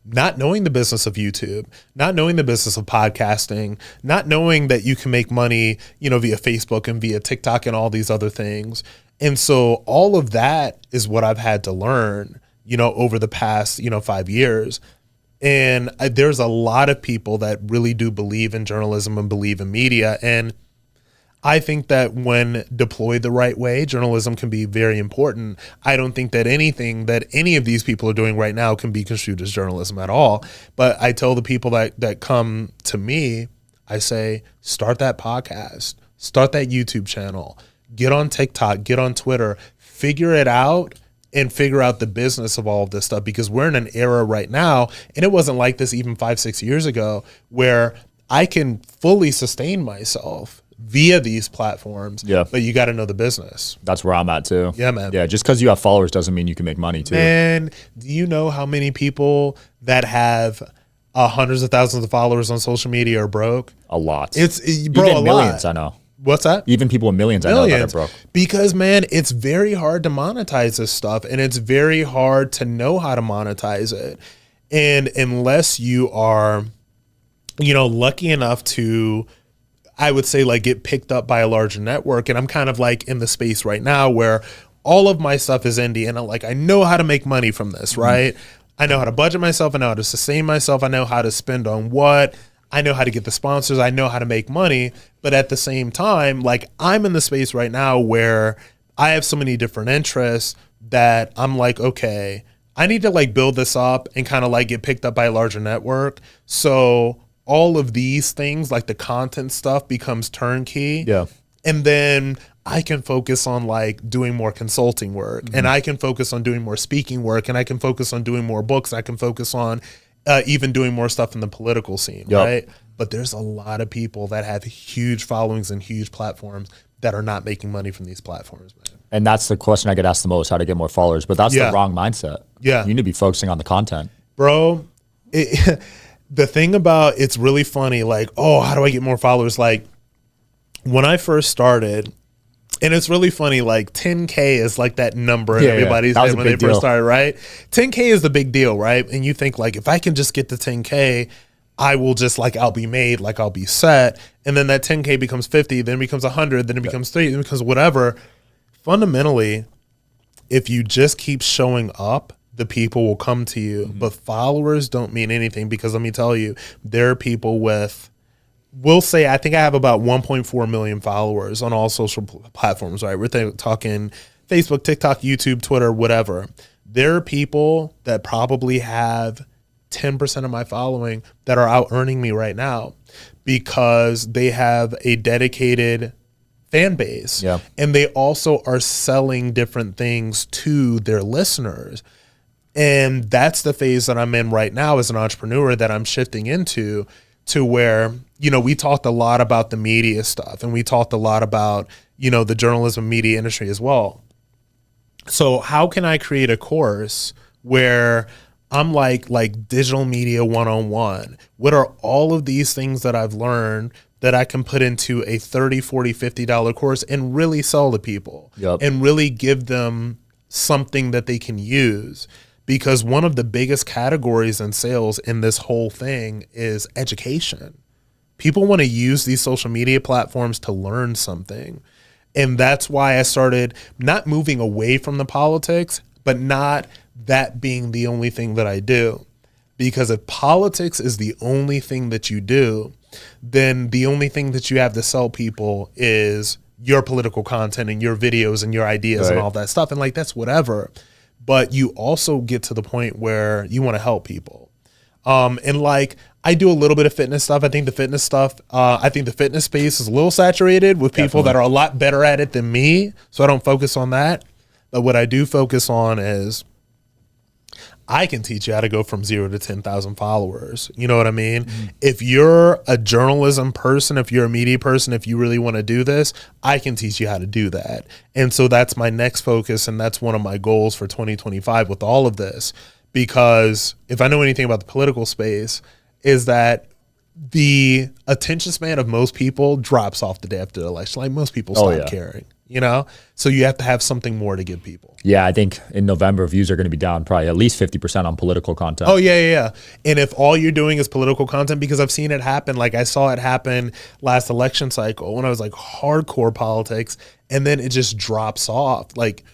not knowing the business of YouTube, not knowing the business of podcasting, not knowing that you can make money, you know, via Facebook and via TikTok and all these other things. And so all of that is what I've had to learn, you know, over the past, 5 years. And there's a lot of people that really do believe in journalism and believe in media. And I think that when deployed the right way, journalism can be very important. I don't think that anything that any of these people are doing right now can be construed as journalism at all. But I tell the people that come to me, I say, start that podcast, start that YouTube channel, get on TikTok, get on Twitter, figure it out and figure out the business of all of this stuff, because we're in an era right now, and it wasn't like this even 5-6 years ago, where I can fully sustain myself via these platforms. Yeah. But you got to know the business. That's where I'm at too. Yeah, man. Yeah, just because you have followers doesn't mean you can make money too. And do you know how many people that have hundreds of thousands of followers on social media are broke? A lot. It's bro, even a millions, lot. I know. What's that? Even people with millions I know that are broke. Because, man, it's very hard to monetize this stuff, and it's very hard to know how to monetize it. And unless you are, lucky enough to, I would say, like, get picked up by a larger network. And I'm kind of like in the space right now where all of my stuff is indie, and I know how to make money from this, right? I know how to budget myself. I know how to sustain myself. I know how to spend on what. I know how to get the sponsors. I know how to make money. But at the same time, like, I'm in the space right now where I have so many different interests that I'm like, okay, I need to like build this up and kind of like get picked up by a larger network. So all of these things, like the content stuff, becomes turnkey. Yeah. And then I can focus on like doing more consulting work, and I can focus on doing more speaking work, and I can focus on doing more books. I can focus on even doing more stuff in the political scene, right? But there's a lot of people that have huge followings and huge platforms that are not making money from these platforms, man. And that's the question I get asked the most, how to get more followers. But that's the wrong mindset. Yeah. You need to be focusing on the content. Bro, the thing about it's really funny, like, oh, how do I get more followers? Like, when I first started, and it's really funny, like 10K is like that number in everybody's head when they first started, right? 10K is the big deal, right? And you think like, if I can just get to 10K, I will just like, I'll be made, like I'll be set. And then that 10K becomes 50, then it becomes 100, then it becomes 30, then it becomes whatever. Fundamentally, if you just keep showing up, the people will come to you. But followers don't mean anything, because let me tell you, there are people with, we'll say, I think I have about 1.4 million followers on all social platforms, right? We're talking Facebook, TikTok, YouTube, Twitter, whatever. There are people that probably have 10% of my following that are out earning me right now because they have a dedicated fan base. Yeah. And they also are selling different things to their listeners. And that's the phase that I'm in right now as an entrepreneur, that I'm shifting into, to where, we talked a lot about the media stuff, and we talked a lot about, the journalism media industry as well. So how can I create a course where I'm like digital media 101? What are all of these things that I've learned that I can put into a $30, $40, $50 course and really sell to people Yep. and really give them something that they can use. Because one of the biggest categories in sales in this whole thing is education. People want to use these social media platforms to learn something. And that's why I started not moving away from the politics, but not that being the only thing that I do. Because if politics is the only thing that you do, then the only thing that you have to sell people is your political content and your videos and your ideas and all that stuff. And like, that's whatever. But you also get to the point where you want to help people. And like, I do a little bit of fitness stuff. I think the fitness space is a little saturated with people that are a lot better at it than me. So I don't focus on that. But what I do focus on is I can teach you how to go from 0 to 10,000 followers. You know what I mean? Mm-hmm. If you're a journalism person, if you're a media person, if you really want to do this, I can teach you how to do that. And so that's my next focus. And that's one of my goals for 2025 with all of this. Because if I know anything about the political space, is that the attention span of most people drops off the day after the election. Like most people stop caring. You know, so you have to have something more to give people. Yeah, I think in November, views are going to be down probably at least 50% on political content. Oh, yeah. And if all you're doing is political content, because I've seen it happen, like I saw it happen last election cycle when I was like hardcore politics, and then it just drops off. Like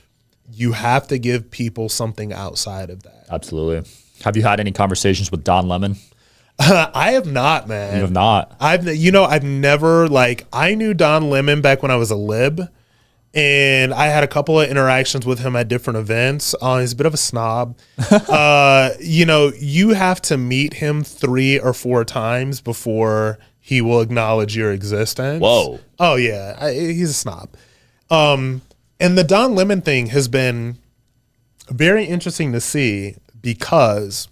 you have to give people something outside of that. Absolutely. Have you had any conversations with Don Lemon? I have not, man. You have not? I've never, like, I knew Don Lemon back when I was a lib. And I had a couple of interactions with him at different events. He's a bit of a snob. You have to meet him 3 or 4 times before he will acknowledge your existence. Whoa. Oh, yeah. He's a snob. And the Don Lemon thing has been very interesting to see because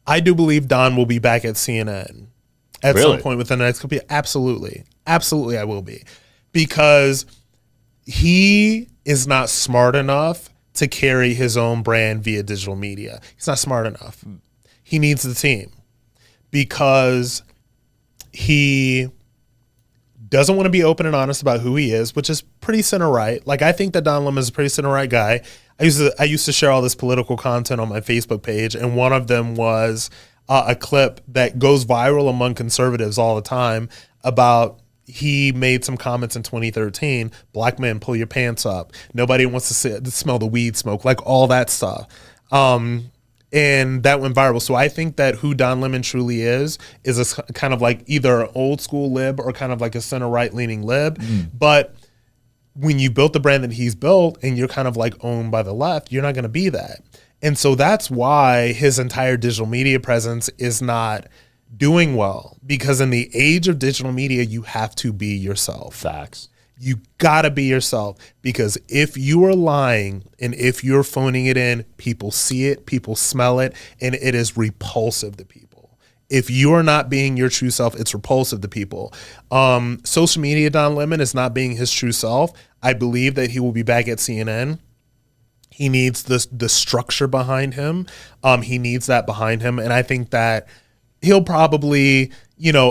I do believe Don will be back at CNN at some point within the next couple of years. Absolutely. Absolutely, I will be. Because he is not smart enough to carry his own brand via digital media. He's not smart enough. He needs the team because he doesn't want to be open and honest about who he is, which is pretty center right. Like I think that Don Lemon is a pretty center right guy. I used to share all this political content on my Facebook page, and one of them was a clip that goes viral among conservatives all the time about he made some comments in 2013, black men, pull your pants up. Nobody wants to smell the weed smoke, like all that stuff. And that went viral. So I think that who Don Lemon truly is a kind of like either an old school lib or kind of like a center right leaning lib. But when you built the brand that he's built and you're kind of like owned by the left, you're not going to be that. And so that's why his entire digital media presence is not doing well, because in the age of digital media, you have to be yourself. Facts. You gotta be yourself, because if you are lying and if you're phoning it in, people see it, people smell it, and it is repulsive to people. If you are not being your true self, it's repulsive to people. Social media Don Lemon is not being his true self. I believe that he will be back at CNN. He needs the structure behind him. He needs that behind him, and I think that he'll probably,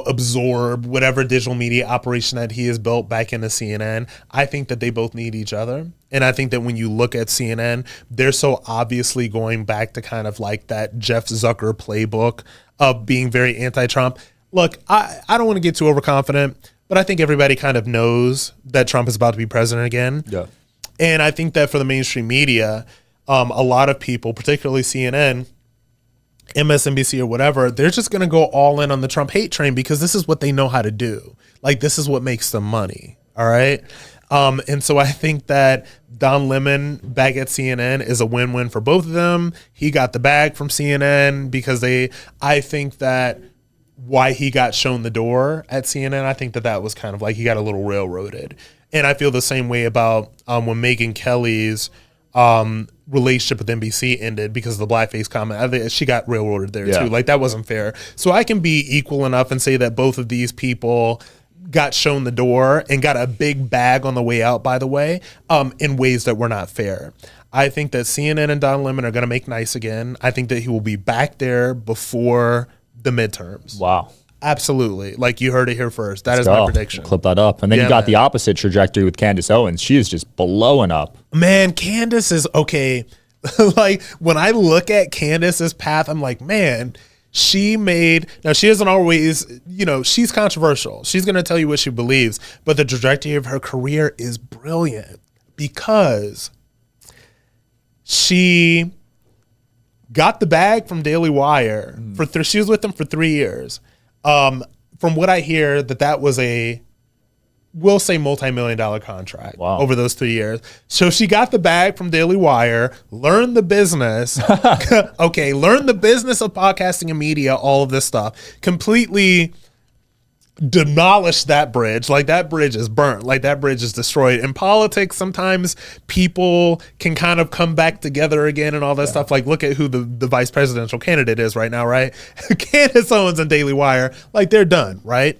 absorb whatever digital media operation that he has built back into CNN. I think that they both need each other. And I think that when you look at CNN, they're so obviously going back to kind of like that Jeff Zucker playbook of being very anti-Trump. Look, I don't want to get too overconfident, but I think everybody kind of knows that Trump is about to be president again. Yeah. And I think that for the mainstream media, a lot of people, particularly CNN, MSNBC or whatever, they're just going to go all in on the Trump hate train because this is what they know how to do. Like, this is what makes them money. All right. And so I think that Don Lemon back at CNN is a win-win for both of them. He got the bag from CNN because I think that why he got shown the door at CNN, I think that was kind of like he got a little railroaded. And I feel the same way about when Megyn Kelly's relationship with NBC ended because of the blackface comment. I think she got railroaded there too. Like, that wasn't fair. So I can be equal enough and say that both of these people got shown the door and got a big bag on the way out, by the way, in ways that were not fair. I think that CNN and Don Lemon are going to make nice again. I think that he will be back there before the midterms. Wow. Absolutely. Like you heard it here first. That is my prediction. Clip that up. And then you got the opposite trajectory with Candace Owens. She is just blowing up. Man, Candace is okay. Like when I look at Candace's path, I'm like, man, she doesn't always, she's controversial. She's going to tell you what she believes, but the trajectory of her career is brilliant because she got the bag from Daily Wire. She was with them for 3 years. From what I hear, that was we'll say multi-million-dollar contract over those 3 years. So she got the bag from Daily Wire, learned the business. Learned the business of podcasting and media, all of this stuff. Completely demolished that bridge. Like that bridge is burnt. Like that bridge is destroyed. In politics, sometimes people can kind of come back together again and all that stuff. Like look at who the vice presidential candidate is right now, right? Candace Owens and Daily Wire, like they're done, right?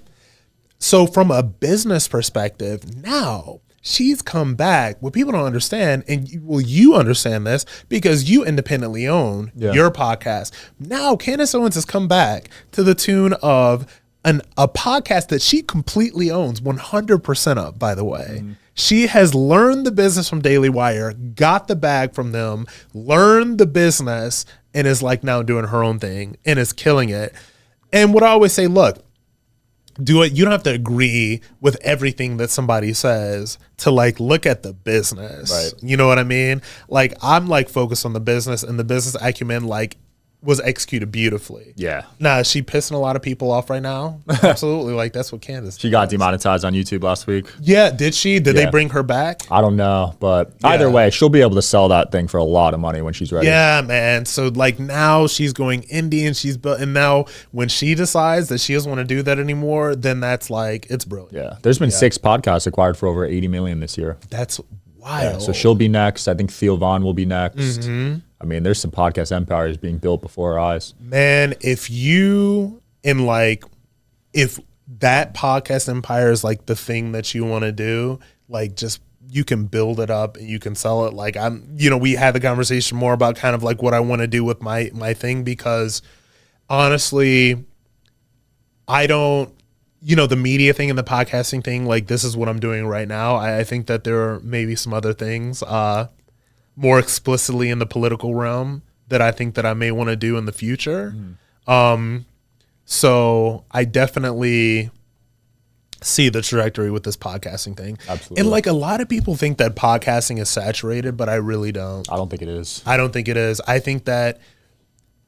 So from a business perspective, now she's come back. What people don't understand, and you understand this because you independently own your podcast. Now Candace Owens has come back to the tune of a podcast that she completely owns 100% of, by the way. She has learned the business from Daily Wire, got the bag from them, learned the business, and is like now doing her own thing and is killing it. And what I always say, look, you don't have to agree with everything that somebody says to like look at the business. Right. You know what I mean? Like I'm like focused on the business, and the business acumen like was executed beautifully. Yeah. Nah, is she pissing a lot of people off right now? Absolutely. Like that's what Candace She got demonetized on YouTube last week. Yeah, did she? Did they bring her back? I don't know, but either way, she'll be able to sell that thing for a lot of money when she's ready. Yeah, man. So like now she's going indie, and she's built, and now when she decides that she doesn't want to do that anymore, then that's like it's brilliant. Yeah. There's been 6 podcasts acquired for over 80 million this year. That's wild. Yeah, so she'll be next. I think Theo Vaughn will be next. I mean, there's some podcast empires being built before our eyes. Man, if that podcast empire is like the thing that you want to do, like just you can build it up and you can sell it. Like we had the conversation more about kind of like what I want to do with my thing, because honestly, I don't, the media thing and the podcasting thing, like this is what I'm doing right now. I think that there are maybe some other things, more explicitly in the political realm, that I think that I may want to do in the future. So I definitely see the trajectory with this podcasting thing. Absolutely. And like a lot of people think that podcasting is saturated, but I really don't. I don't think it is. I don't think it is. I think that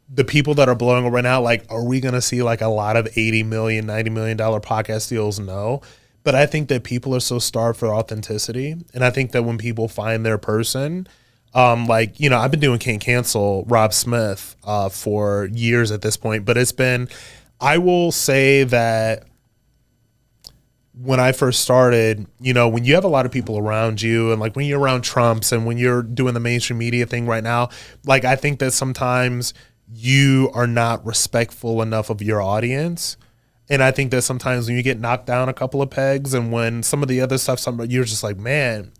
the people that are blowing up right now, like, are we going to see like a lot of $80 million, $90 million podcast deals? No. But I think that people are so starved for authenticity. And I think that when people find their person, I've been doing Can't Cancel Rob Smith for years at this point, but I will say that when I first started, when you have a lot of people around you, and like when you're around Trumps and when you're doing the mainstream media thing right now, like I think that sometimes you are not respectful enough of your audience. And I think that sometimes when you get knocked down a couple of pegs, and when some of the other stuff, you're just like, man,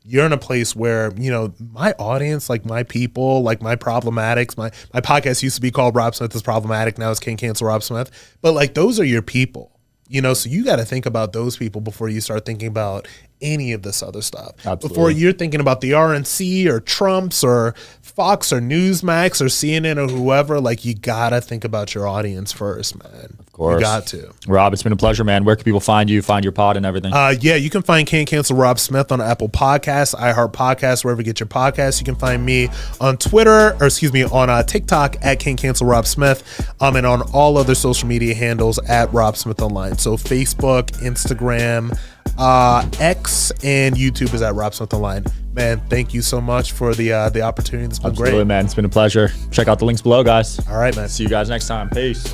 you're in a place where, my audience, like my people, like my problematics, my podcast used to be called Rob Smith is Problematic. Now it's Can't Cancel Rob Smith. But like, those are your people, so you got to think about those people before you start thinking about any of this other stuff. Absolutely. Before you're thinking about the RNC or Trumps or Fox or Newsmax or CNN or whoever, like you got to think about your audience first, man. Of course. You got to. Rob, it's been a pleasure, man. Where can people find you, find your pod and everything? You can find Can't Cancel Rob Smith on Apple Podcasts, iHeart Podcasts, wherever you get your podcasts. You can find me on on TikTok at Can't Cancel Rob Smith, and on all other social media handles at Rob Smith Online. So Facebook, Instagram, X, and YouTube is at Rob Smith Online. Man, thank you so much for the opportunity. It's been Absolutely, great. man. It's been a pleasure. Check out the links below, guys. All right, man. See you guys next time. Peace.